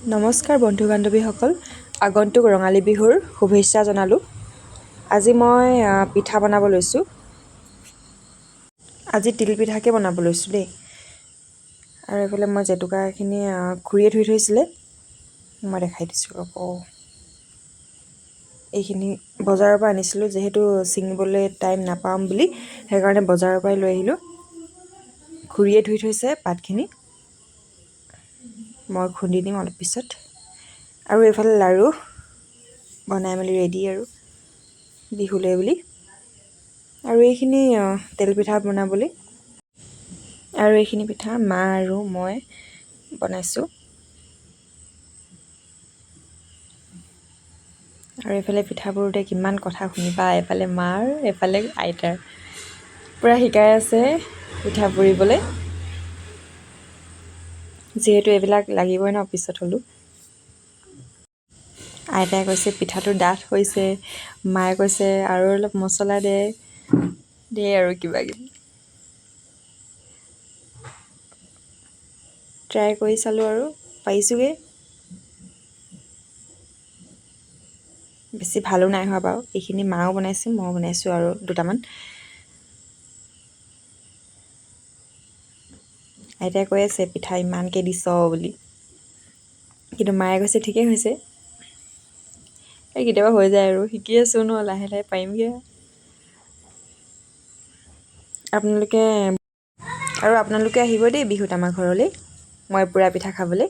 নমস্কাৰ বন্ধু বান্ধৱীসকল, আগন্তুক ৰঙালী বিহুৰ শুভেচ্ছা জনালোঁ। আজি মই পিঠা বনাব লৈছোঁ। আজি তিল পিঠাকে বনাব লৈছোঁ দেই। আৰু এইফালে মই জেতুকাখিনি খুৰীয়ে ধুই থৈছিলে, মই দেখাই দিছোঁ ৰ'ব। এইখিনি বজাৰৰ পৰা আনিছিলোঁ, যিহেতু ছিঙিবলৈ টাইম নাপাম বুলি সেইকাৰণে বজাৰৰ পৰাই লৈ আহিলোঁ। খুৰীয়ে ধুই থৈছে পাতখিনি, মই খুন্দি দিম অলপ পিছত। আৰু এইফালে লাড়ু বনাই মেলি ৰেডি আৰু বিহুলৈ বুলি। আৰু এইখিনি তেলপিঠা বনাবলৈ, আৰু এইখিনি পিঠা মা আৰু মই বনাইছোঁ। আৰু এইফালে পিঠাবোৰতে কিমান কথা শুনিবা, এফালে মাৰ এফালে আইতাৰ পূৰা শিকাই আছে পিঠা পুৰিবলৈ, যিহেতু এইবিলাক লাগিবই ন পিছত হ'লেও। আইতাই কৈছে পিঠাটো ডাঠ হৈছে, মায়ে কৈছে আৰু অলপ মছলা দে আৰু কিবা কিবি। ট্ৰাই কৰি চালোঁ আৰু পাৰিছোঁগৈ। বেছি ভালো নাই হোৱা বাৰু। এইখিনি মাও বনাইছে, ময়ো বনাইছোঁ আৰু দুটামান। আইতাই কৈ আছে পিঠা ইমানকৈ দিছ বুলি, কিন্তু মায়ে কৈছে ঠিকেই হৈছে। এই কেতিয়াবা হৈ যায় আৰু শিকি আছোঁ ন, লাহে লাহে পাৰিমগৈ। আপোনালোকে আহিব দেই বিহুত আমাৰ ঘৰলৈ, মই পুৰা পিঠা খাবলৈ।